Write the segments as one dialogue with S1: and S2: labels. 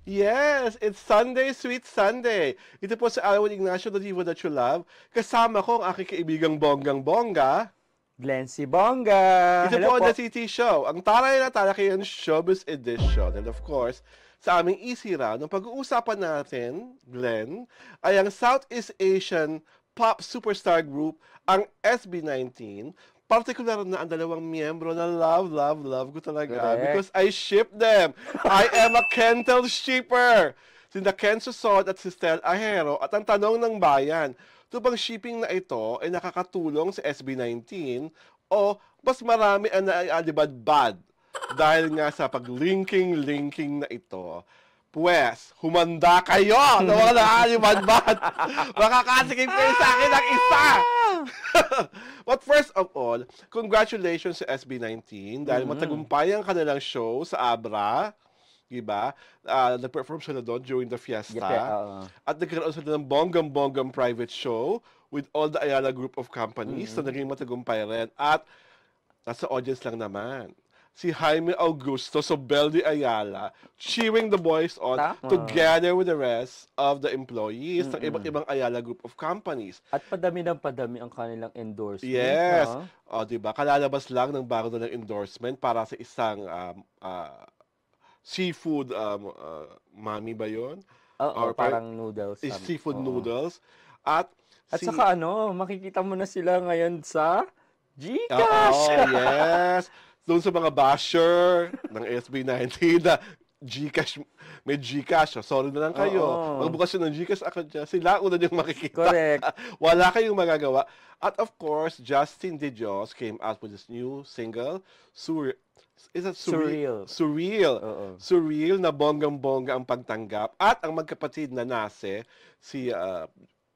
S1: Yes, it's Sunday, Sweet Sunday. Ito po si Alwin Ignacio, the diva that you love. Kasama ko ang aking kaibigang bonggang-bongga.
S2: Glency Bongga!
S1: Ito
S2: Hello
S1: po ang
S2: po.
S1: The City Show, ang taray na talakayan showbiz edition. And of course, sa aming easy round, ang pag-uusapan natin, Glenn, ay ang Southeast Asian pop superstar group, ang SB19. Particular na ang dalawang miyembro na love ko talaga.
S2: Correct.
S1: Because I ship them. I am a Kentel shipper. Sina Ken Susod at si Stel Ahero. At ang tanong ng bayan, ito bang shipping na ito ay nakakatulong sa SB19 o mas marami ang naialibad-bad dahil nga sa pag-linking na ito? Pues, humanda kayo na mga naialibad-bad. Makakasikip kayo sa akin ng isa. But first of all, congratulations sa SB19 dahil matagumpay ang kanilang show sa Abra. Diba? Nag-perform sila doon during the fiesta. At nagkaroon sila ng bonggang private show with all the Ayala group of companies na naging matagumpay rin. At nasa audience lang naman si Jaime Augusto Sobeldi Ayala cheering the boys on together with the rest of the employees ng iba't ibang Ayala group of companies.
S2: At padami ng padami ang kanilang endorsement.
S1: Yes. O, diba? Kalalabas lang ng bago na ng endorsement para sa isang seafood, mami ba yun?
S2: Or parang noodles.
S1: Seafood noodles. At
S2: saka makikita mo na sila ngayon sa GCash.
S1: Yes. Doon sa mga basher ng SB19 na GCash, may GCash. Sorry na lang kayo. Magbukas yun ng GCash ako dyan. Sila una yung makikita.
S2: Correct.
S1: Wala kayong magagawa. At of course, Justin De Dios came out with his new single, Is that Surreal? Surreal na bonggang-bongga ang pagtanggap. At ang magkapatid na Nase, si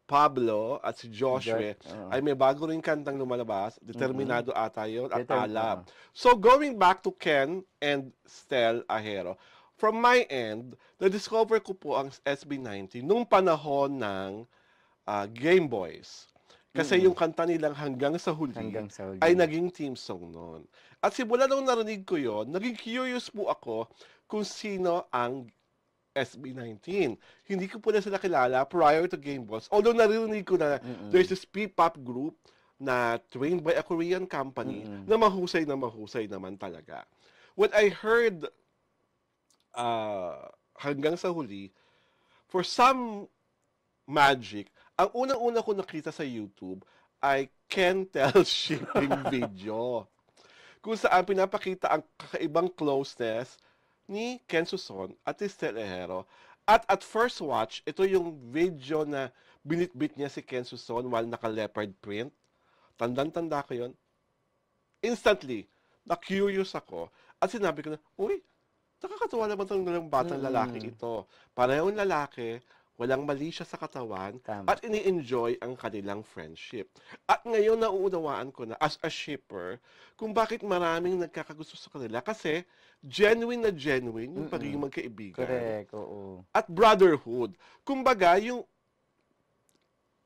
S1: Pablo at si Joshua ay may bago rin kantang lumalabas. Determinado ata yun at Alab. So going back to Ken and Stel Ahero, from my end, na-discover ko po ang SB19 nung panahon ng Game Boys. Kasi yung kanta nilang Hanggang sa Huli ay naging team song noon. At simula nung narinig ko yon, naging curious po ako kung sino ang SB19. Hindi ko po na sila kilala prior to Game Boys. Although naririnig ko na there's this P-pop group na trained by a Korean company na mahusay naman talaga. When I heard Hanggang sa Huli, for some magic, ang unang-una ko nakita sa YouTube ay Kentel shipping video. Kung saan pinapakita ang kakaibang closeness ni Ken Suson at ni Stel Ahero. At first watch, ito yung video na binitbit niya si Ken Suson while naka-leopard print. Tandang-tanda ko yun. Instantly, na-curious ako. At sinabi ko na, uy, nakakatawa naman itong batang lalaki ito. Parehong lalaki, walang mali siya sa katawan, at ini-enjoy ang kanilang friendship. At ngayon, nauunawaan ko na, as a shipper, kung bakit maraming nagkakagusto sa kanila. Kasi, genuine yung pagiging magkaibigan.
S2: Correct, oo.
S1: At brotherhood. Kumbaga, yung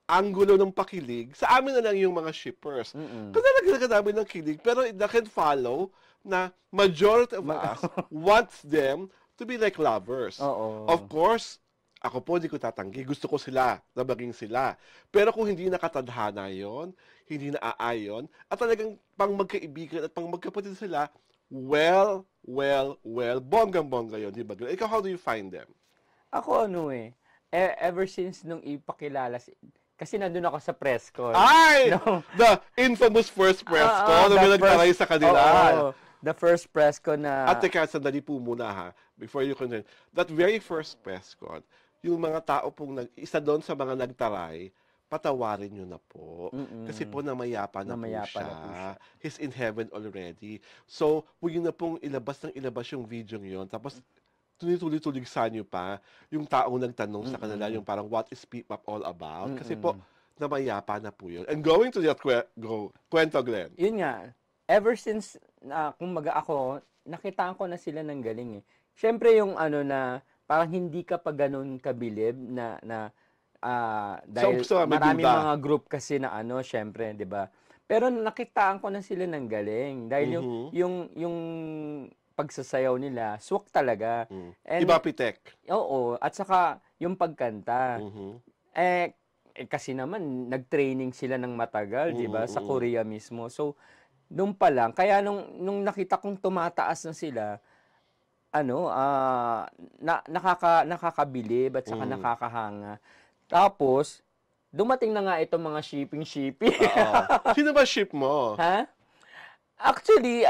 S1: anggulo ng pakilig, sa amin na lang yung mga shippers. Kasi nagkakaroon namin ng kilig, pero it can follow na majority of us wants them to be like lovers. Of course, ako po, hindi ko tatanggi. Gusto ko sila, nabaging sila. Pero kung hindi nakatadhana yon, hindi naaayon, at talagang pang magkaibigan at pang magkapatid sila, well, bonggang-bongga yun. Di ba? Ikaw, how do you find them?
S2: Ako ever since nung ipakilala, kasi nandun ako sa press con.
S1: Ay! No. The infamous first press con na nagtaray sa kanila.
S2: The first press con na...
S1: At teka, sandali po muna ha, before you continue. That very first press con, yung mga tao pong isa doon sa mga nagtaray, patawarin nyo na po. Kasi po namayapa na po siya. He's in heaven already. So, huwag na pong ilabas yung video yon. Tapos, tuloy-tuloy sa nyo pa yung taong nagtanong sa kanila, yung parang, what is P-pop all about? Kasi po, namayapa na po yun. And going to that kwento, Glenn.
S2: Yun nga. Ever since, kumbaga ako, nakitaan ko na sila ng galing Siyempre yung na, parang hindi ka pa ganun kabilib na dahil maraming mga group kasi na syempre, 'di ba? Pero nakitaan ko na sila ng galing dahil yung pagsasayaw nila, swak talaga. And,
S1: Iba pitek.
S2: Oo, at saka yung pagkanta.
S1: Mhm.
S2: Kasi naman, nag-training sila ng matagal, di ba? Sa
S1: Mm.
S2: Korea mismo. So, doon pa lang, kaya nung nakita kong tumataas na sila, nakakabilib at saka nakakahanga. Tapos, dumating na nga itong mga shipping.
S1: Oo. Sino ba ship mo?
S2: Ha? Actually,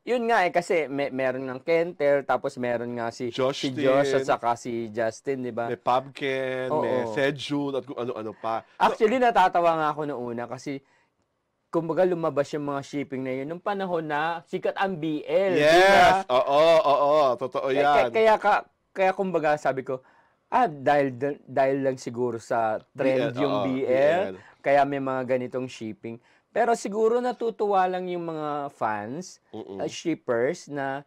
S2: yun nga kasi meron ng Kentel, tapos meron nga si Josh at saka si Justin, di ba?
S1: May Pubken, may
S2: Oo.
S1: Sejun, at kung ano-ano pa.
S2: Actually, natatawa nga ako noong una kasi kumbaga lumabas yung mga shipping na yun nung panahon na sikat ang BL, di ba?
S1: Yes! Oo. Totoo yan.
S2: Kaya kumbaga sabi ko, dahil lang siguro sa trend yung BL, kaya may mga ganitong shipping. Pero siguro natutuwa lang yung mga fans, shippers na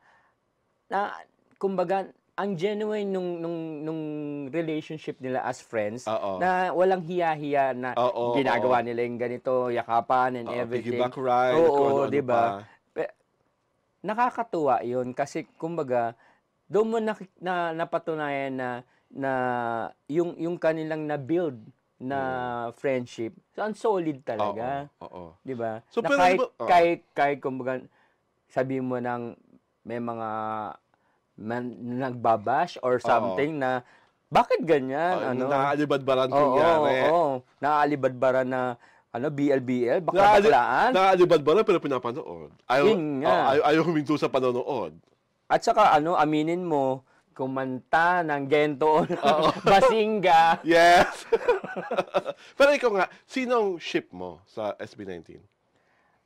S2: kumbaga ang genuine nung relationship nila as friends na walang hiya-hiya na ginagawa nila yung ganito, yakapan and everything.
S1: Piggyback ride,
S2: Oo, di ba? Nakakatuwa yun kasi kumbaga doon mo napatunayan na yung kanilang na-build na friendship. So, ang solid talaga.
S1: Oo.
S2: Di ba?
S1: So,
S2: na kahit kumbaga sabi mo ng may mga nagbabash or something na bakit ganyan?
S1: Naaalibadbaran kunyari.
S2: Naaalibadbaran na BL, baklaan.
S1: Naaalibadbaran pero pinapanood. Ayaw huminto sa panonood.
S2: At saka aminin mo, kumanta ng Gento Basinga.
S1: Yes. Pero ikaw nga, sinong ship mo sa SB19?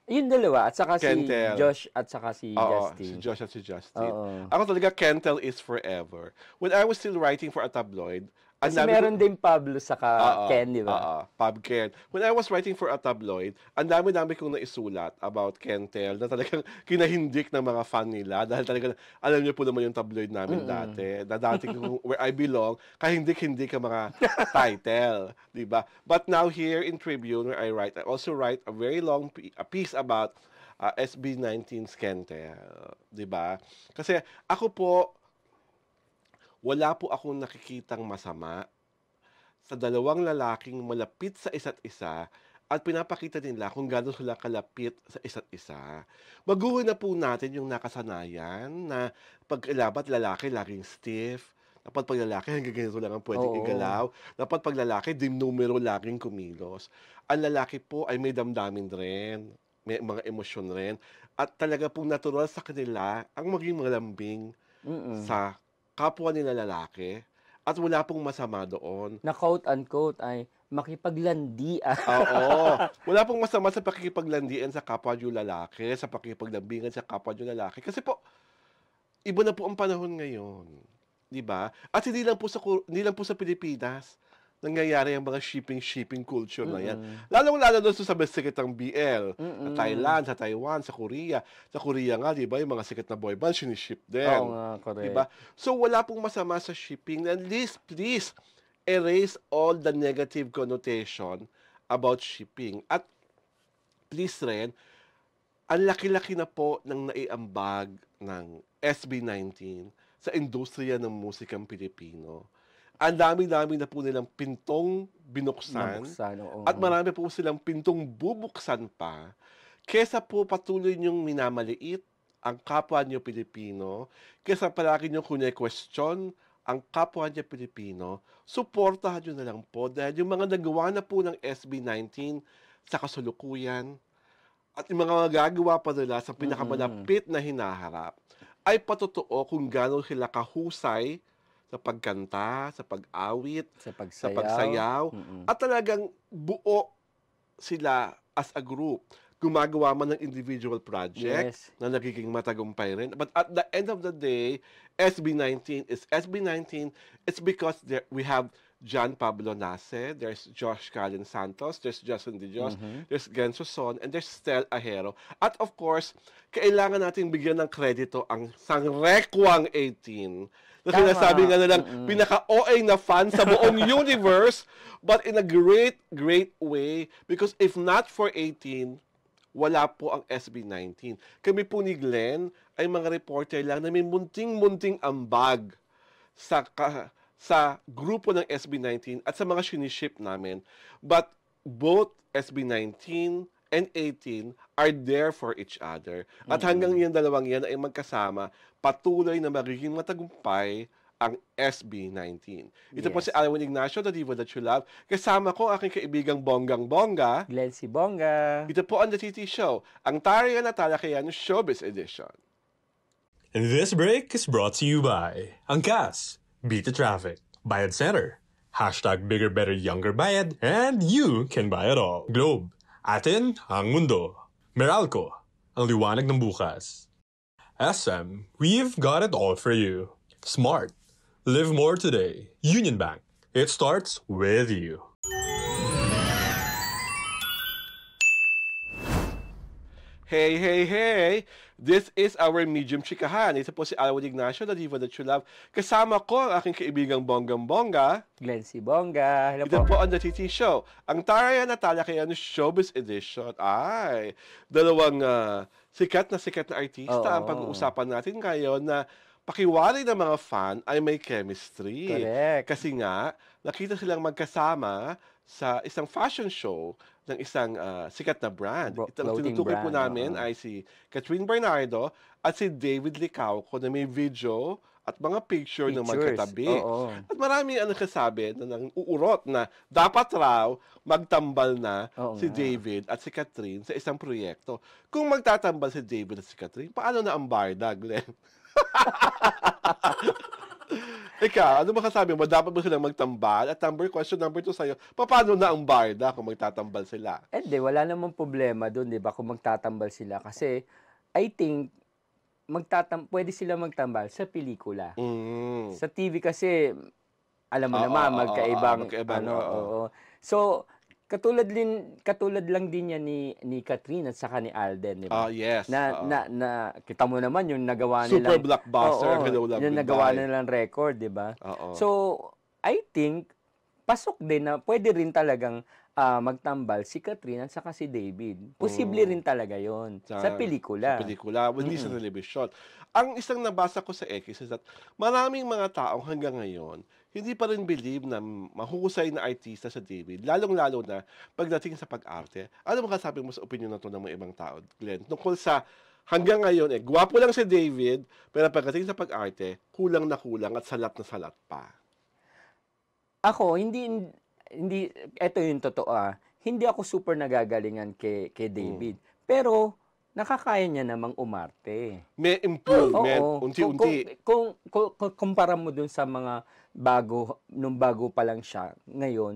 S2: Yung dalawa, at saka
S1: Kentel.
S2: si Josh at saka si Justin.
S1: Si Josh at si Justin. Ako talaga, Kentel is forever. When I was still writing for a tabloid,
S2: kasi meron din Pablo saka Ken, di ba?
S1: Pab Ken. When I was writing for a tabloid, ang dami-dami kong naisulat about Kentel na talagang kinahindik ng mga fan nila dahil talagang, alam niyo po naman yung tabloid namin dati, na dati where I belong, kahindik-hindik ang mga title, di ba? But now here in Tribune, where I also write a very long piece about SB19's Kentel, di ba? Kasi ako po, wala po akong nakikitang masama sa dalawang lalaking malapit sa isa't isa at pinapakita nila kung gano'n sila kalapit sa isa't isa. Baguhin na po natin yung nakasanayan na pag-ilabat lalaki laging stiff, dapat pag lalaki hanggang ganito lang ang pwedeng igalaw, dapat pag lalaki dim numero laging kumilos. Ang lalaki po ay may damdamin rin, may mga emosyon rin, at talaga pong natural sa kanila ang maging malambing sa kapwa nila lalaki at wala pong masama doon.
S2: Na quote-unquote ay makipaglandian.
S1: Oo. Wala pong masama sa pakikipaglandian sa kapwa nyo lalaki, sa pakikipaglambingan sa kapwa nyo lalaki. Kasi po, iba na po ang panahon ngayon. Di ba? At hindi lang po sa Pilipinas nangyayari ang mga shipping culture na yan. Lalong-lalo doon sa sikat ng BL. Sa Thailand, sa Taiwan, sa Korea. Sa Korea nga, di ba, yung mga sikat na boy band, siniship din.
S2: Oo nga, correct.
S1: Di ba? So, wala pong masama sa shipping. At least, please, erase all the negative connotation about shipping. At please rin, ang laki-laki na po ng naiambag ng SB19 sa industriya ng musikang Pilipino. Ang dami-dami na po nilang pintong binuksan at marami po silang pintong bubuksan pa kesa po patuloy niyong minamaliit ang kapwa niyo Pilipino, kesa palagi niyong kune-question ang kapwa niyo Pilipino, suportahan niyo na lang po dahil yung mga nagawa na po ng SB19 sa kasalukuyan at yung mga magagawa pa nila sa pinakamalapit na hinaharap ay patotoo kung gano'n sila kahusay sa pagkanta, sa pag-awit, sa pagsayaw, at talagang buo sila as a group. Gumagawa man ng individual project na nagiging matagumpay rin. But at the end of the day, SB19 is SB19. It's because we have John Pablo Nace, there's Josh Callen Santos, there's Justin De Dios, there's Genso Son, and there's Stel Ahero. At of course, kailangan natin bigyan ng kredito ang Sangrekwang 18. Na sinasabi nga nilang pinaka-OA na fan sa buong universe, but in a great, great way. Because if not for 18, wala po ang SB19. Kami po ni Glenn ay mga reporter lang na may munting-munting ambag sa grupo ng SB19 at sa mga siniship namin. But both SB19 and 18 are there for each other. At hanggang yung dalawang yan ay magkasama, patuloy na magiging matagumpay ang SB19. Ito po si Alwin Ignacio, the diva that you love. Kasama ko aking kaibigang Bonggang-Bongga.
S2: Glenn si Bongga.
S1: Ito po ang The TT Show, ang Tarian at Talakayan Showbiz Edition.
S3: And this break is brought to you by Angkas, Beat the Traffic, Bayad Center, hashtag Bigger Better Younger Bayad, and you can buy it all. Globe, atin ang mundo. Meralco, ang liwanag ng bukas. SM, we've got it all for you. Smart, live more today. Union Bank, it starts with you.
S1: Hey, hey, hey! This is our medium chikahan. Ito po si Alwin Ignacio, the diva that you love. Kasama ko ang aking kaibigang Bonggang-Bongga.
S2: Glenn si Bongga. Hello
S1: Ito po ang The TT Show, ang Tarian at Talakayan Showbiz Edition. Ay, dalawang sikat na artista ang pag-uusapan natin ngayon na pakiwari ng mga fan ay may chemistry.
S2: Correct.
S1: Kasi nga, nakita silang magkasama sa isang fashion show ng isang sikat na brand. Ito ang tinutukoy po namin ay si Catherine Bernardo at si David Licauco na may video at mga picture ng magkatabi. At marami ang nagsasabi na nang uurot na dapat raw magtambal na si David at si Catherine sa isang proyekto. Kung magtatambal si David at si Catherine, paano na ang barda, Glenn? Ikaw, ano masasabi mo? Dapat ba silang magtambal? At question number 2 sa'yo, paano na ang barda kung magtatambal sila?
S2: Hindi, wala namang problema doon, di ba, kung magtatambal sila. Kasi, I think, pwede sila magtambal sa pelikula. Sa TV kasi, alam mo naman, magkaibang. So, katulad lang din yan ni Catherine at saka ni Alden, di ba?
S1: Yes.
S2: Na kita mo naman yung nagawa
S1: Super
S2: nilang
S1: blockbuster, Hello Love
S2: yung
S1: Goodbye.
S2: nagawa nilang record, di ba? So, I think pasok din na pwede rin talagang magtambal si Catherine at saka si David. Posible rin talaga 'yon sa pelikula.
S1: Sa pelikula, hindi sa television. Ang isang nabasa ko sa X is that maraming mga taong hanggang ngayon hindi pa rin believe na mahusay na artista sa David, lalong-lalo na pagdating sa pag-arte. Ano masasabi mo sa opinion na to ng mga ibang tao, Glenn? Tungkol sa hanggang ngayon, gwapo lang si David, pero pagdating sa pag-arte, kulang na kulang at salat na salat pa.
S2: Ako, hindi, eto yung totoo hindi ako super nagagalingan kay David. Pero, nakakaya niya namang umarte.
S1: May improvement, unti-unti.
S2: Kung kumpara mo dun sa mga nung bago pa lang siya, ngayon,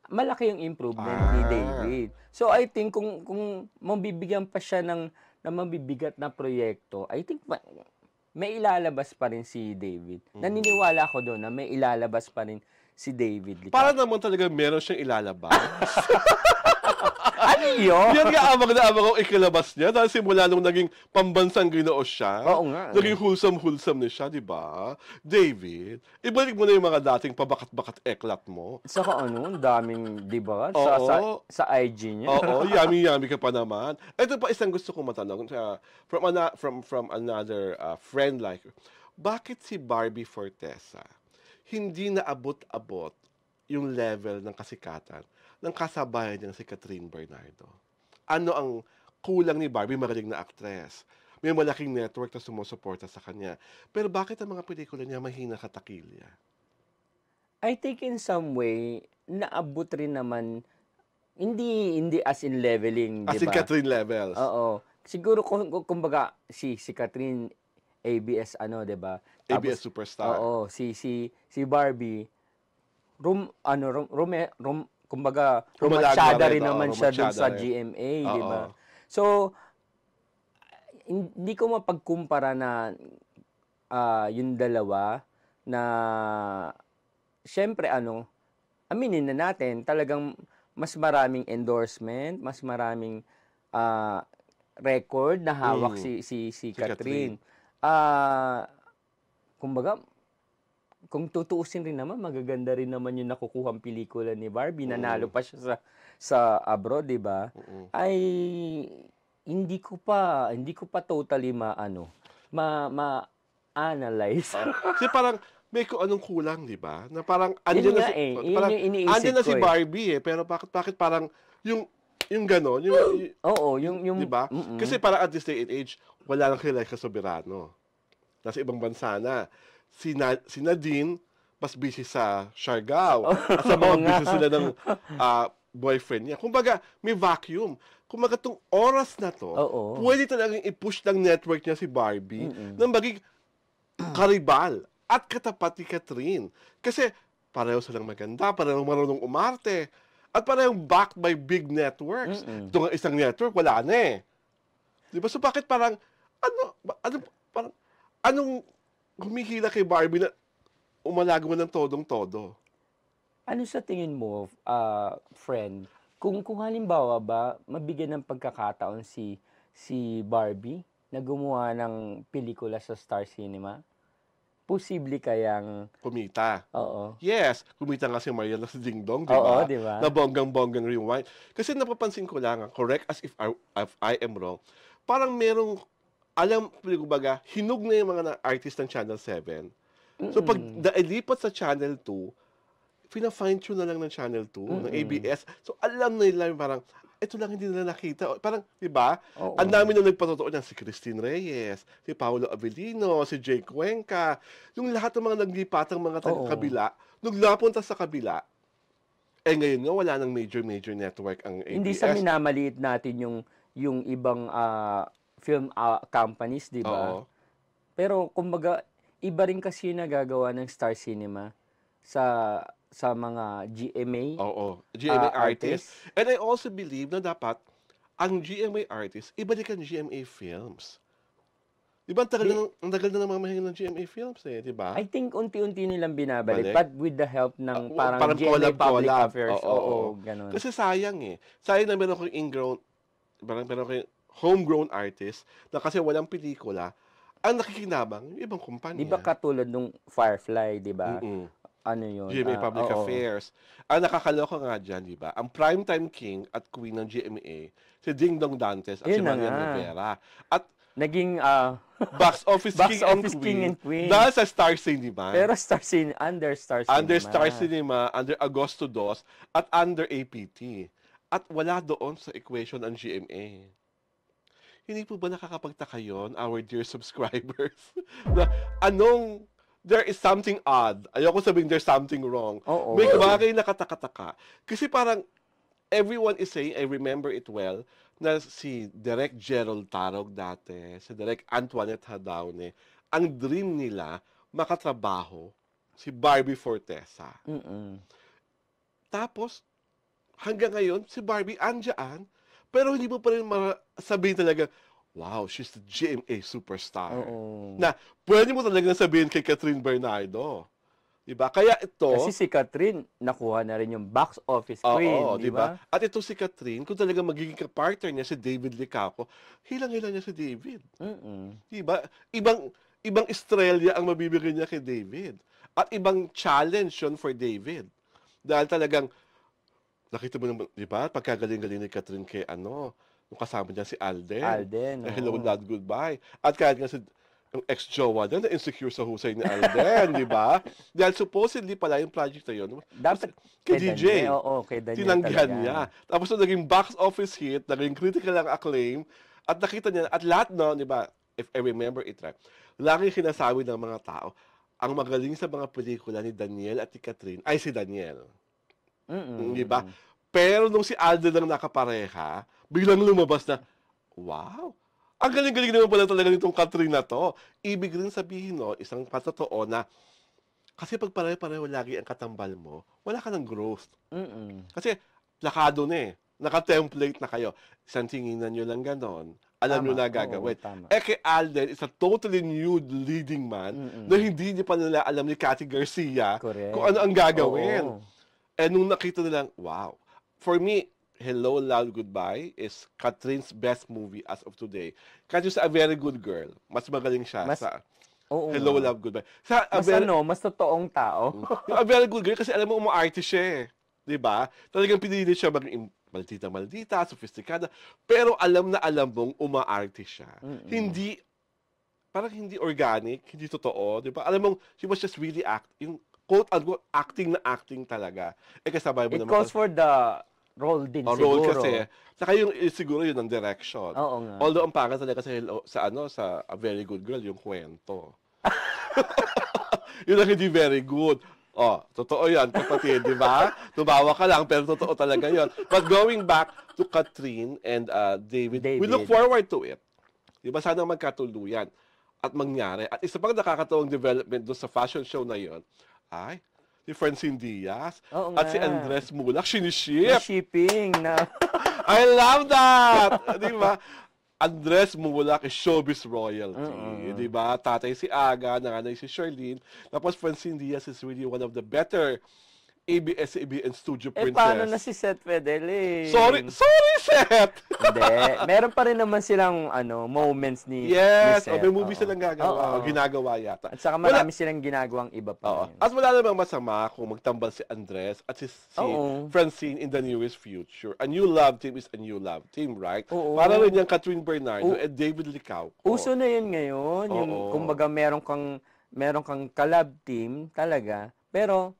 S2: malaki yung improvement ni David. So, I think, kung mabibigyan pa siya ng mabibigat na proyekto, I think, may ilalabas pa rin si David. Naniniwala ako doon na may ilalabas pa rin si David.
S1: Para naman talaga meron siyang ilalabas.
S2: Ano yun?
S1: Yan nga amang na amang ang ikilabas niya dahil simula nung naging pambansang ginoo siya.
S2: Oo nga.
S1: Naging wholesome na siya, di ba? David, ibalik mo na yung mga dating pabakat-bakat eklat mo.
S2: Saka ang daming, di ba? Sa IG niya.
S1: Oo, yummy ka pa naman. Ito pa isang gusto kong matanong from another friend like you. Bakit si Barbie Fortesa hindi naabot-abot yung level ng kasikatan ng kasabayan niya si Catherine Bernardo? Ano ang kulang ni Barbie? Magaling na actress. May malaking network na sumusuporta sa kanya. Pero bakit ang mga pelikula niya mahina katakilya?
S2: I think in some way, naabot rin naman, hindi as in leveling, di ba?
S1: As in Catherine levels.
S2: Oo. Siguro, kumbaga, si Catherine, ABS, di ba?
S1: ABS Superstar.
S2: Oo. Si Barbie, kumbaga, rumatsyada rin naman siya dun sa GMA, di ba? So, hindi ko mapagkumpara na yung dalawa na syempre aminin na natin, talagang mas maraming endorsement, mas maraming record na hawak si Catherine. Kumbaga, kung tutuusin rin naman, magaganda rin naman yung nakukuhang pelikula ni Barbie. Nanalo pa siya sa abroad, di ba? Ay, Hindi ko pa totally ma-analyze.
S1: Kasi parang may kung anong kulang, di ba? Na parang
S2: Yun
S1: andyan na
S2: nga
S1: si,
S2: eh, yun
S1: parang
S2: yung iniisip
S1: andyan na
S2: ko
S1: si
S2: eh.
S1: Barbie eh, pero bakit parang yung gano'n,
S2: Oo,
S1: di ba? Kasi parang at this day and age, wala nang kilala sa Soberano. Nasa ibang bansa na. Si Nadine, mas busy sa Siargao. At sa mga
S2: Oo nga.
S1: business sila ng boyfriend niya. Kumbaga, may vacuum. Kumbaga, itong oras na to,
S2: Oo.
S1: pwede talagang i-push ng network niya si Barbie nang maging karibal at katapat ni Catherine. Kasi pareho silang maganda, pareho marunong umarte, at parehong backed by big networks. Ito nga isang network, wala na eh. Di ba? So bakit parang, anong humihila kay Barbie na umalago mo ng todong-todo?
S2: Ano sa tingin mo, friend, kung halimbawa ba mabigyan ng pagkakataon si Barbie na gumawa ng pelikula sa Star Cinema, posible kayang
S1: Kumita.
S2: oo.
S1: Yes, kumita nga si Mariela sa Ding Dong, di
S2: Oo,
S1: ba?
S2: di ba?
S1: Na bonggang-bonggang rewind. Kasi napapansin ko lang, correct as if I am wrong, parang merong, kumbaga, hinug na yung mga artist ng Channel 7. So pag nailipat sa Channel 2, fina-fine-tune na lang ng Channel 2, ng ABS. So alam na nila yung parang, ito lang hindi nila nakita. Parang, di ba?
S2: Oo.
S1: Ang dami na nagpatotoo niyan. Si Christine Reyes, si Paolo Avellino, si Jake Cuenca. Yung lahat ng mga naglipatang mga taga-kabila, nung napunta sa kabila, ngayon nga wala nang major network ang ABS.
S2: Hindi sa minamaliit natin yung ibang film companies, di ba?
S1: Oo.
S2: Pero kumbaga, iba rin kasi yung nagagawa ng Star Cinema sa mga GMA.
S1: Oo. GMA artists. And I also believe na dapat ang GMA artists, ibalik ang GMA Films. Di ba, ang tagal na namamahinga ng GMA Films eh, di ba?
S2: I think unti-unti nilang binabalik,
S1: Balik?
S2: but with the help ng parang
S1: Parang
S2: GMA Public
S1: collab.
S2: Affairs. Oo, ganun.
S1: Kasi sayang eh. Sayang na meron kong meron kong homegrown artist na kasi walang pelikula, ang nakikinabang yung ibang kumpanya.
S2: Di ba katulad nung Firefly, di ba? Ano yun?
S1: GMA Public Affairs. Ang nakakaloka nga dyan, di ba? Ang primetime king at queen ng GMA, si Ding Dong Dantes at si
S2: Yun na
S1: Marian
S2: nga.
S1: Rivera. At
S2: Naging
S1: box office
S2: Box
S1: king,
S2: office
S1: and
S2: king
S1: queen,
S2: and queen.
S1: dahil sa Star Cinema.
S2: pero under Star Cinema.
S1: Under Star Cinema, under Agosto Dos, at under APT. At wala doon sa equation ang GMA. Hindi po ba nakakapagtaka yun, our dear subscribers? Na there is something odd. Ayoko sabihin there's something wrong.
S2: Oo.
S1: May bagay na katakataka. Kasi parang everyone is saying, I remember it well, na si Direk Gerald Tarog dati, si Direk Antoinette Hadaune, ang dream nila makatrabaho si Barbie Fortesa. Tapos, hanggang ngayon, si Barbie andyan, pero hindi mo pa rin sabihin talaga, wow, she's the GMA superstar. Na pwede mo talaga sabihin kay Catherine Bernardo. Diba? Kaya ito...
S2: Kasi si Catherine, nakuha na rin yung box office queen,
S1: Oo,
S2: di ba?
S1: At ito si Catherine, kung talaga magiging partner niya si David Licaco, hilang-hilang niya si David. Diba? Ibang estrella ang mabibigyan niya kay David. At ibang challenge yun for David. Dahil talagang, nakita mo naman, di ba? Pagkagaling-galing ni Catherine kay nung kasama niya si Alden. Hello, Love, Goodbye. At kahit nga si yung ex-jowa na insecure sa husay ni Alden, di ba? Dahil supposedly pala yung project na yun,
S2: dapat
S1: kay DJ.
S2: Kay Daniel
S1: tinanggihan
S2: talaga
S1: niya. Tapos naging box office hit, naging critical ang acclaim, at nakita niya, at lahat di ba, if I remember it right, lagi sinasabi ng mga tao, ang magaling sa mga pelikula ni Daniel at ni Catherine ay si Daniel. Di ba? Pero nung si Alden lang nakapareha, biglang lumabas na, wow, ang galing-galing naman pala talaga nitong Catherine na to. Ibig rin sabihin, isang patotoo na, kasi pag pareho-pareho lagi ang katambal mo, wala ka ng growth. Kasi, lakado na eh. Naka-template na kayo. Isang tinginan nyo lang ganon. Alam nyo na gagawin. Kay Alden, is a totally new leading man na hindi niya pa nila alam ni Cathy Garcia kung ano ang gagawin. Nung nakita nilang, wow. For me, Hello, Love, Goodbye is Catherine's best movie as of today. Kasi sa A Very Good Girl, mas magaling siya sa Hello, Love, Goodbye.
S2: Mas totoong tao.
S1: Yung A Very Good Girl, kasi alam mo, umaarte siya eh. Diba? Talagang pinili siya maging maldita, sofistikada, pero alam na alam mong umaarte siya. Parang hindi organic, hindi totoo, di ba? Alam mong, she was just really yung quote-unquote, acting na acting talaga. Kasabay mo
S2: It
S1: naman.
S2: calls for the role din siguro.
S1: Role kasi. Saka siguro yun ang direction.
S2: Oo nga.
S1: Although ang pangat talaga sa A Very Good Girl, yung kwento. Yun ang hindi very good. Totoo yan, kapatid, di ba? Tumawa ka lang, pero totoo talaga yun. But going back to Catherine and David, we look forward to it. Di ba? Sana magkatuluyan at mangyari. At isa pang nakakatawang development doon sa fashion show na yun, ay, si Francine Diaz at si Andres Mulak, siniship.
S2: Shipping na.
S1: I love that! Di ba? Andres Mulak is showbiz royalty. Di ba? Tatay si Aga, nanganay si Charlene. Tapos Francine Diaz is really one of the better ABS-CBN studio princess.
S2: Paano na si Seth Fidel
S1: Sorry, Seth!
S2: Hindi. Meron pa rin naman silang moments ni
S1: Yes,
S2: Seth.
S1: may movie silang ginagawa yata.
S2: At saka marami silang ginagawang iba pa.
S1: At wala namang masama kung magtambal si Andres at si Francine in the nearest future. A new love team is a new love team, right? Para rin yung Catherine Bernardo at David Licauco.
S2: Uso na yun ngayon. Yung, kumbaga meron kang collab team talaga. Pero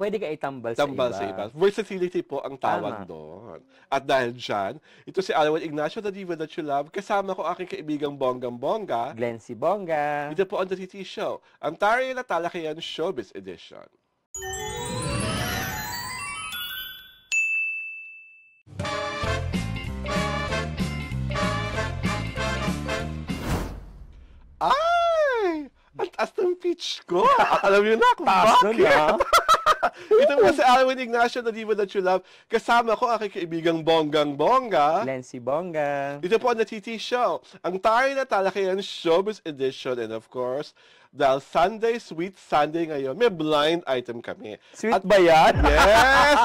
S2: pwede ka itambal sa iba.
S1: Versatility po ang tawag doon. At dahil dyan, ito si Alwin Ignacio, the diva that you love. Kasama ko aking kaibigang bonggang-bongga,
S2: Glenn C. Bongga.
S1: Ito po ang The TT Show, ang Taray na Talakayan Showbiz Edition. Ay! Ang taas ng pitch ko! Alam niyo na kung bakit. Ito po si Alwin Ignacio, the diva that you love. Kasama ko aking kaibigang bonggang-bongga,
S2: Glenn C. Bongga.
S1: Ito po ang The TT Show, ang Taray na Talakayan Showbiz Edition. And of course, dahil Sunday, Sweet Sunday ngayon, may blind item kami.
S2: Sweet ba yan?
S1: Yes!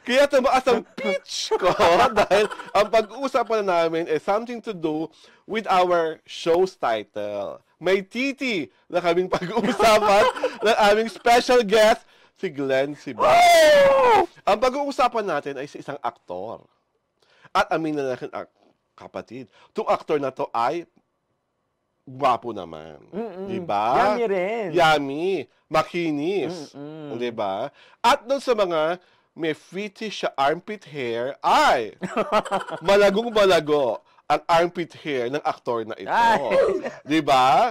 S1: Kaya tumaas ang pitch ko dahil ang pag-uusapan na namin is something to do with our show's title. May titi na kaming pag-uusapan ng aming special guest, si Glenn C. Bongga. Ang pag-uusapan natin ay si isang aktor. At aminin na natin, kapatid, itong aktor na to ay gwapo naman. Di ba?
S2: Yummy rin.
S1: Yummy. Makinis. Di ba? At doon sa mga may fetish sa armpit hair, ay malagong-malago ang armpit hair ng aktor na ito. Di ba?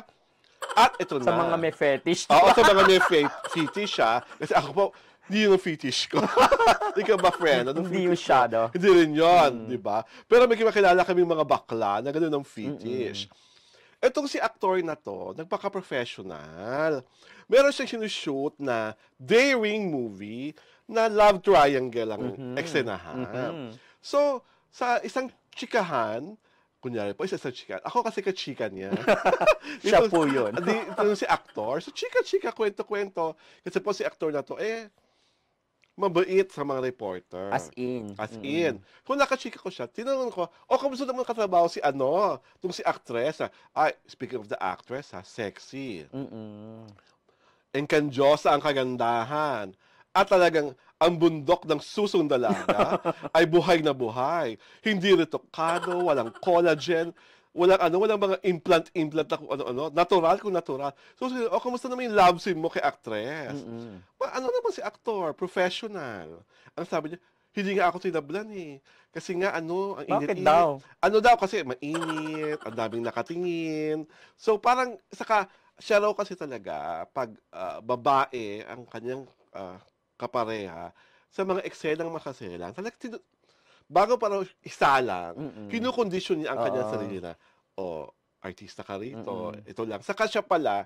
S1: At ito na.
S2: Sa mga may fetish.
S1: Oo, sa mga may fetish siya. Kasi ako po, hindi yung fetish ko. Ikaw ba, friend?
S2: Hindi yung shadow.
S1: Hindi rin yun, di ba? Pero may makilala kami mga bakla na gano'n ng fetish. Itong si aktor na to, nagpaka-professional. Meron siyang sinushoot na daring movie na love triangle ang eksenahan. So, sa isang chikahan, kunyari po, isa sa chika. Ako kasi ka-chika niya.
S2: Siya po yun.
S1: Ito si aktor. So, chika-chika, kwento-kwento. Kasi po si aktor na to, mabait sa mga reporter.
S2: As in.
S1: Kung nakachika ko siya, tinanong ko, kamusta naman katrabaho si itong si actress. Speaking of the actress, sexy. Engkandiyosa ang kagandahan. At talagang ang bundok ng susong dalaga ay buhay na buhay. Hindi retokado, walang collagen, walang mga implant na kung ano-ano. Natural kung natural. So, kamusta naman yung love scene mo kay actress? Ano naman si actor? Professional. Ang sabi niya, hindi nga ako tinablan Kasi nga ang init.
S2: Bakit daw?
S1: Ano daw? Kasi mainit, ang daming nakatingin. So, parang, siya raw kasi talaga, pag babae, ang kanyang kapareha, sa mga eksenang makaselang, talagang bago para isalang, kinukondisyon niya ang kanyang sarili na, artista ka rito, ito lang. Saka siya pala,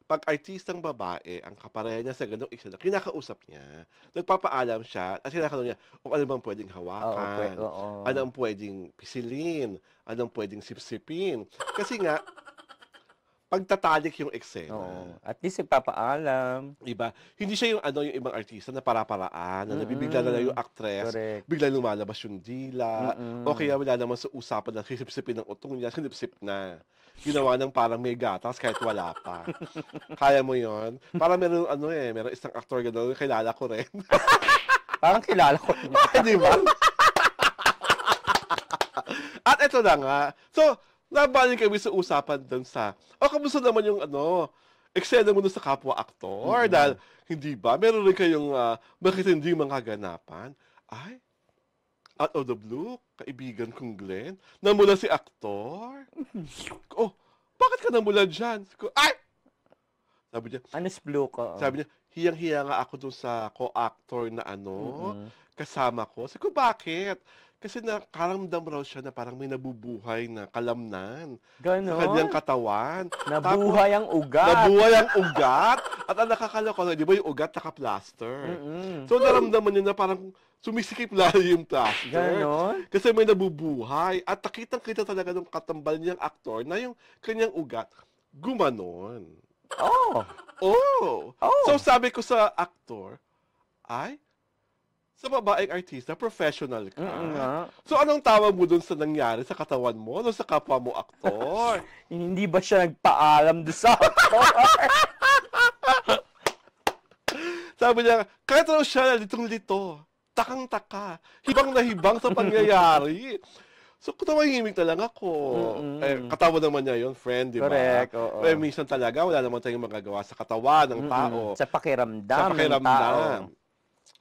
S1: pag artistang babae, ang kapareha niya sa ganong eksena, kinakausap niya, nagpapaalam siya, at kinakanong niya, ano bang pwedeng hawakan, ano ang pwedeng pisilin, ano ang pwedeng sipsipin. Kasi nga, pagtatalik yung eksena.
S2: At least nagpapaalam.
S1: Diba? Hindi siya yung yung ibang artista na para-paraan, na nabibigla na lang yung actress, bigla lumalabas yung dila, o kaya wala naman sa usapan na sisip-sipin ng utong niya, sinipsip na. Ginawa ng parang may gatas kahit wala pa. Kaya mo yon? Parang meron meron isang actor gano'n, kilala ko rin.
S2: Parang kilala ko.
S1: Di ba? At ito na nga. So, nabalik kami sa usapan dun sa, kamusta naman yung eksena mo dun sa kapwa-aktor? Dahil, hindi ba, meron rin kayong bakit hindi mga ganapan? Ay, out of the blue, kaibigan kong Glenn, namula si aktor. Oh, bakit ka namula dyan? Ay! Sabi niya,
S2: Blue ko.
S1: sabi niya, hiyang-hiya nga ako dun sa co-actor na kasama ko. Sabi ko, bakit? Kasi nakaramdam raw siya na parang may nabubuhay na kalamnan sa kanyang katawan.
S2: Nabuhay ang ugat.
S1: Nabuhay ang ugat. At ang nakakaloka, di ba yung ugat naka-plaster? So naramdaman niya na parang sumisikip lalo yung plaster.
S2: Ganon?
S1: Kasi may nabubuhay. At nakitang-kita talaga ng katambal niyang aktor na yung kanyang ugat gumanon.
S2: Oh!
S1: So sabi ko sa aktor, ay, sa babaeng artista, professional ka. So anong tawag mo dun sa nangyari sa katawan mo? Ano sa kapwa mo aktor?
S2: Hindi ba siya nagpaalam doon sa aktor?
S1: Sabi niya, kahit raw siya litong-lito, takang-taka, hibang na hibang sa pangyayari. So, tumahimik na lang ako. Katawa naman niya yun, friend, di ba?
S2: Correct, oo.
S1: Minsan talaga, wala naman tayong magagawa sa katawan ng tao.
S2: Sa pakiramdam,
S1: Sa
S2: ng tao.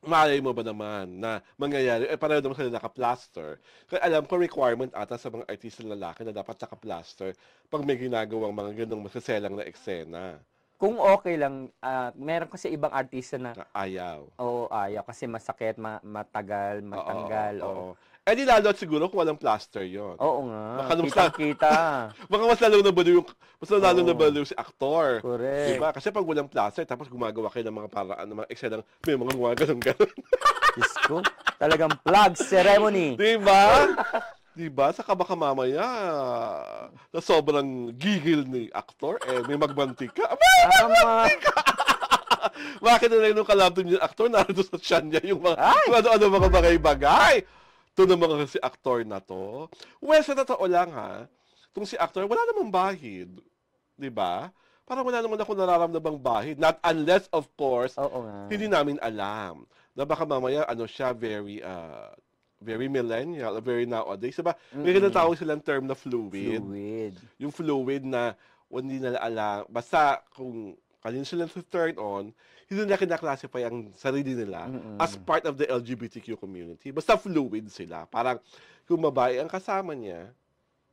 S1: Malay mo ba naman na mangyayari, pareho naman sila naka-plaster. Kaya alam ko, requirement ata sa mga artista lalaki na dapat naka-plaster pag may ginagawang mga ganong masaselang na eksena.
S2: Kung okay lang, meron kasi ibang artista na
S1: ayaw.
S2: Oo, ayaw. Kasi masakit, matagal, matanggal.
S1: Oo. Eh di lalo at siguro kung walang plaster yon.
S2: Oo nga.
S1: Baka
S2: Kita.
S1: Baka mas lalo na baliw si aktor.
S2: Correct.
S1: Diba? Kasi pag walang plaster, tapos gumagawa kayo ng mga paraan, ng mga eksenang may mga gumaganon-ganon.
S2: Diyos ko. Talagang plug ceremony.
S1: Diba? Diba? Saka baka mamaya na sobrang gigil ni aktor, may magmantika.
S2: Tama.
S1: Bakit na lang nung kalabdom yung aktor, narito sa tiyan niya yung mga, ano mga bagay-bagay. Ito naman si aktor na to. Well, sa totoo lang itong si aktor, wala namang bahid. Diba? Parang wala naman ako nararamdamang bahid. Not unless, of course, hindi namin alam. Na baka mamaya, siya, very millennial, very nowadays. Diba? May tinatawag silang term na fluid. Yung fluid na hindi nila alam. Basta kung kanino sila turn on, hindi nila kinaklasify ang sarili nila as part of the LGBTQ community. Basta fluid sila. Parang kung babae ang kasama niya,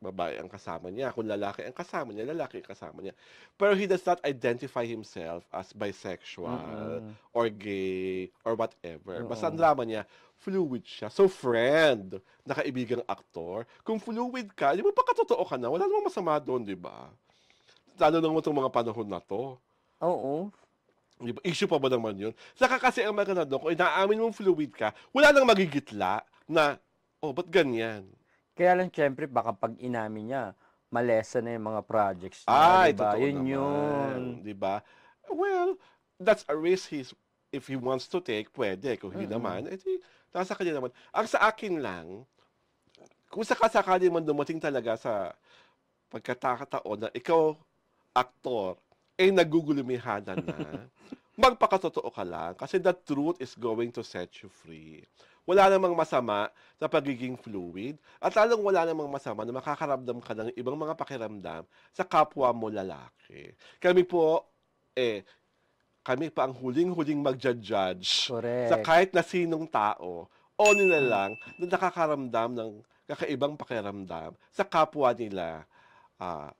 S1: babae ang kasama niya. Kung lalaki ang kasama niya, lalaki ang kasama niya. Pero he does not identify himself as bisexual or gay or whatever. Basta ang drama niya, fluid siya. So friend, nakaibigang aktor, kung fluid ka, di ba pagkatotoo ka na, wala namang masama doon, di ba? Lalo nang itong mga panahon na to.
S2: Oo.
S1: Diba? Issue pa ba naman yun? Saka kasi ang maganda doon, kung inaamin mong fluid ka, wala nang magigitla na, ba't ganyan?
S2: Kaya lang, syempre, baka pag inamin niya, malesa na yung mga projects niya, diba?
S1: Totoo
S2: Yun
S1: naman,
S2: yun.
S1: Diba? Well, that's a risk if he wants to take, pwede. Kung hindi naman, nasa kanya naman. Ang sa akin lang, kung sakasakali man dumating talaga sa pagkakataon na ikaw, aktor, nagugulumihanan na, magpakatotoo ka lang kasi the truth is going to set you free. Wala namang masama sa pagiging fluid at lalong wala namang masama na makakaramdam ka ng ibang mga pakiramdam sa kapwa mo lalaki. Kami po, kami pa ang huling-huling magja-judge sa kahit na sinong tao o nila lang na nakakaramdam ng kakaibang pakiramdam sa kapwa nila.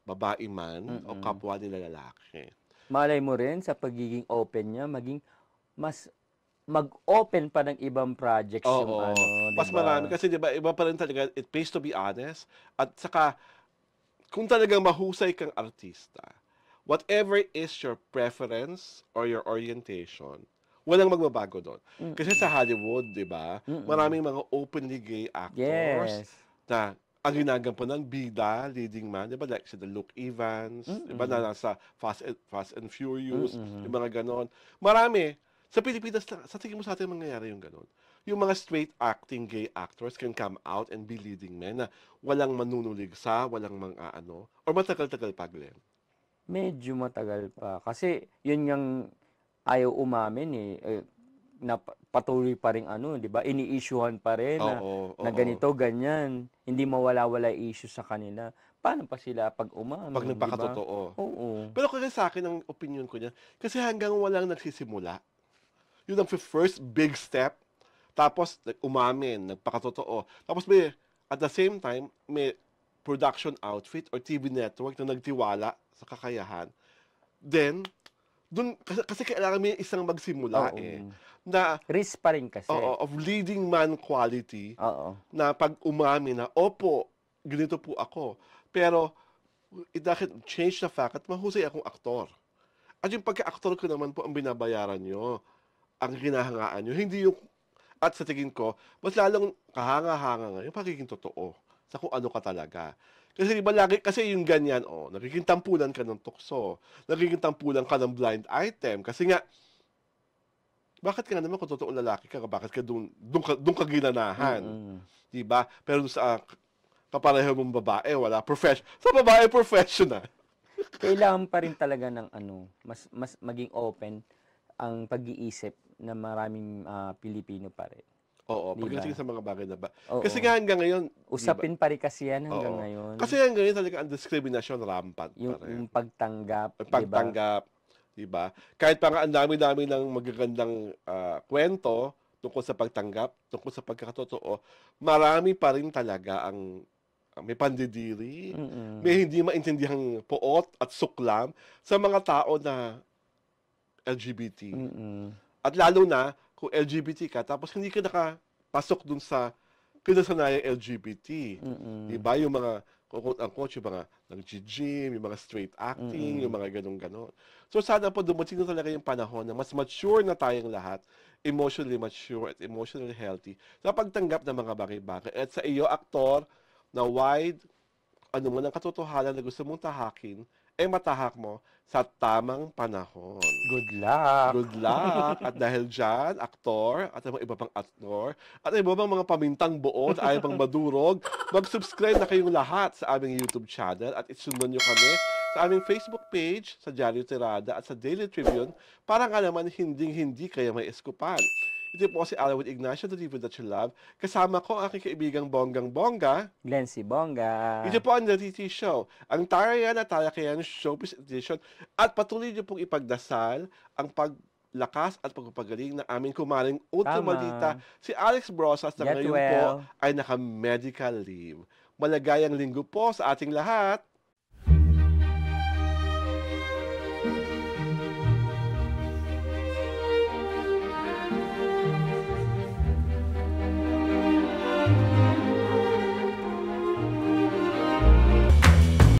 S1: Babae man o kapwa nila lalaki.
S2: Malay mo rin sa pagiging open niya, maging mas mag-open pa ng ibang projects yung
S1: mas
S2: diba?
S1: marami. Kasi diba, iba pa rin talaga, it pays to be honest. At saka, kung talagang mahusay kang artista, whatever is your preference or your orientation, walang magbabago doon. Kasi sa Hollywood, diba, maraming mga openly gay actors na ang ginagampanan ng bida, leading man, diba, like si Luke Evans, diba, na nasa Fast and Furious, yung mga ganon. Marami. Sa Pilipinas, sa tingin mo sa atin mangyayari yung ganon. Yung mga straight acting gay actors can come out and be leading men na walang manunuligsa, walang or matagal-tagal pa, Glenn.
S2: Medyo matagal pa. Kasi yun yung ayaw umamin patuloy pa rin ano, 'di ba? Ini-issuehan pa rin na,
S1: Oo,
S2: na
S1: oo.
S2: ganito, ganyan. Hindi mawala-wala issue sa kanila. Paano pa sila pag
S1: Pag
S2: umamin, 'di ba?
S1: nagpakatotoo.
S2: Oo.
S1: Pero kaya sa akin, ang opinion ko niyan, kasi hanggang walang nagsisimula, yun ang first big step, tapos umamin, nagpakatotoo. Tapos may, at the same time, may production outfit or TV network na nagtiwala sa kakayahan. Then, kasi kailangan may isang magsimula
S2: Oo.
S1: na,
S2: Risk pa rin kasi.
S1: of leading man quality,
S2: Oo.
S1: na pag umamin na, opo, ganito po ako. Pero, it doesn't change the fact at mahusay akong aktor. At yung pagka-aktor ko naman po ang binabayaran nyo, ang hinahangaan nyo, hindi yung, at sa tingin ko, mas lalong kahanga-hanga nga yung pagiging totoo sa kung ano ka talaga. Kasi di ba lagi, kasi yung ganyan, nagiging tampulan ka ng tukso, nagiging tampulan ka ng blind item, kasi nga, bakit ka nga naman kung totoong lalaki ka, bakit ka doon ka ginanahan?
S2: Mm-mm.
S1: Di ba? Pero doon sa kapareho mong babae, wala sa babae professional.
S2: Kailangan pa rin talaga ng mas maging open ang pag-iisip ng maraming Pilipino pa rin.
S1: Oo,
S2: Di ba?
S1: pagdating sa mga bagay na ba.
S2: Oo.
S1: Kasi nga hanggang ngayon,
S2: Usapin pa rin kasi yan hanggang
S1: Oo.
S2: ngayon.
S1: Kasi hanggang ngayon talaga ang discrimination rampant pa rin.
S2: yung pagtanggap,
S1: Ang pagtanggap, di ba? Kahit pa nga ang dami-dami ng magagandang kwento tungkol sa pagtanggap, tungkol sa pagkakatotoo, marami pa rin talaga ang may pandidiri,
S2: Mm-mm.
S1: may hindi maintindihang poot at suklam sa mga tao na LGBT.
S2: Mm-mm.
S1: At lalo na kung LGBT ka, tapos hindi ka nakapasok dun sa kinasanayang LGBT.
S2: Mm-mm.
S1: Diba? Yung mga, quote-unquote, yung mga nag-gym, yung mga straight acting,
S2: Mm-mm.
S1: yung mga ganun-ganon. So sana po dumating na talaga yung panahon na mas mature na tayong lahat, emotionally mature at emotionally healthy sa pagtanggap ng mga bagay-bagay. At sa iyo, aktor, na wide, ano mo ng katotohanan na gusto mong tahakin, matahak mo sa tamang panahon.
S2: Good luck.
S1: Good luck. At dahil dyan, aktor, at ang mga iba pang aktor, at iba pang mga pamintang buo at ayaw pang madurog, mag-subscribe na kayong lahat sa aming YouTube channel at isunod nyo kami sa aming Facebook page, sa Diario Tirada at sa Daily Tribune para nga naman hindi kayo may eskupan. Ito po si Alwin Ignacio, the TV that you love. Kasama ko ang aking kaibigang Bonggang-Bongga.
S2: Glency Bongga.
S1: Ito po ang The TT Show, ang Tarayan at Talakayan Showbiz Edition. At patuloy niyo pong ipagdasal ang paglakas at pagpapagaling ng aming kumaring ultramalita, si Alex Brosas, na
S2: Get
S1: ngayon
S2: well.
S1: po ay naka-medical leave. Malagayang linggo po sa ating lahat.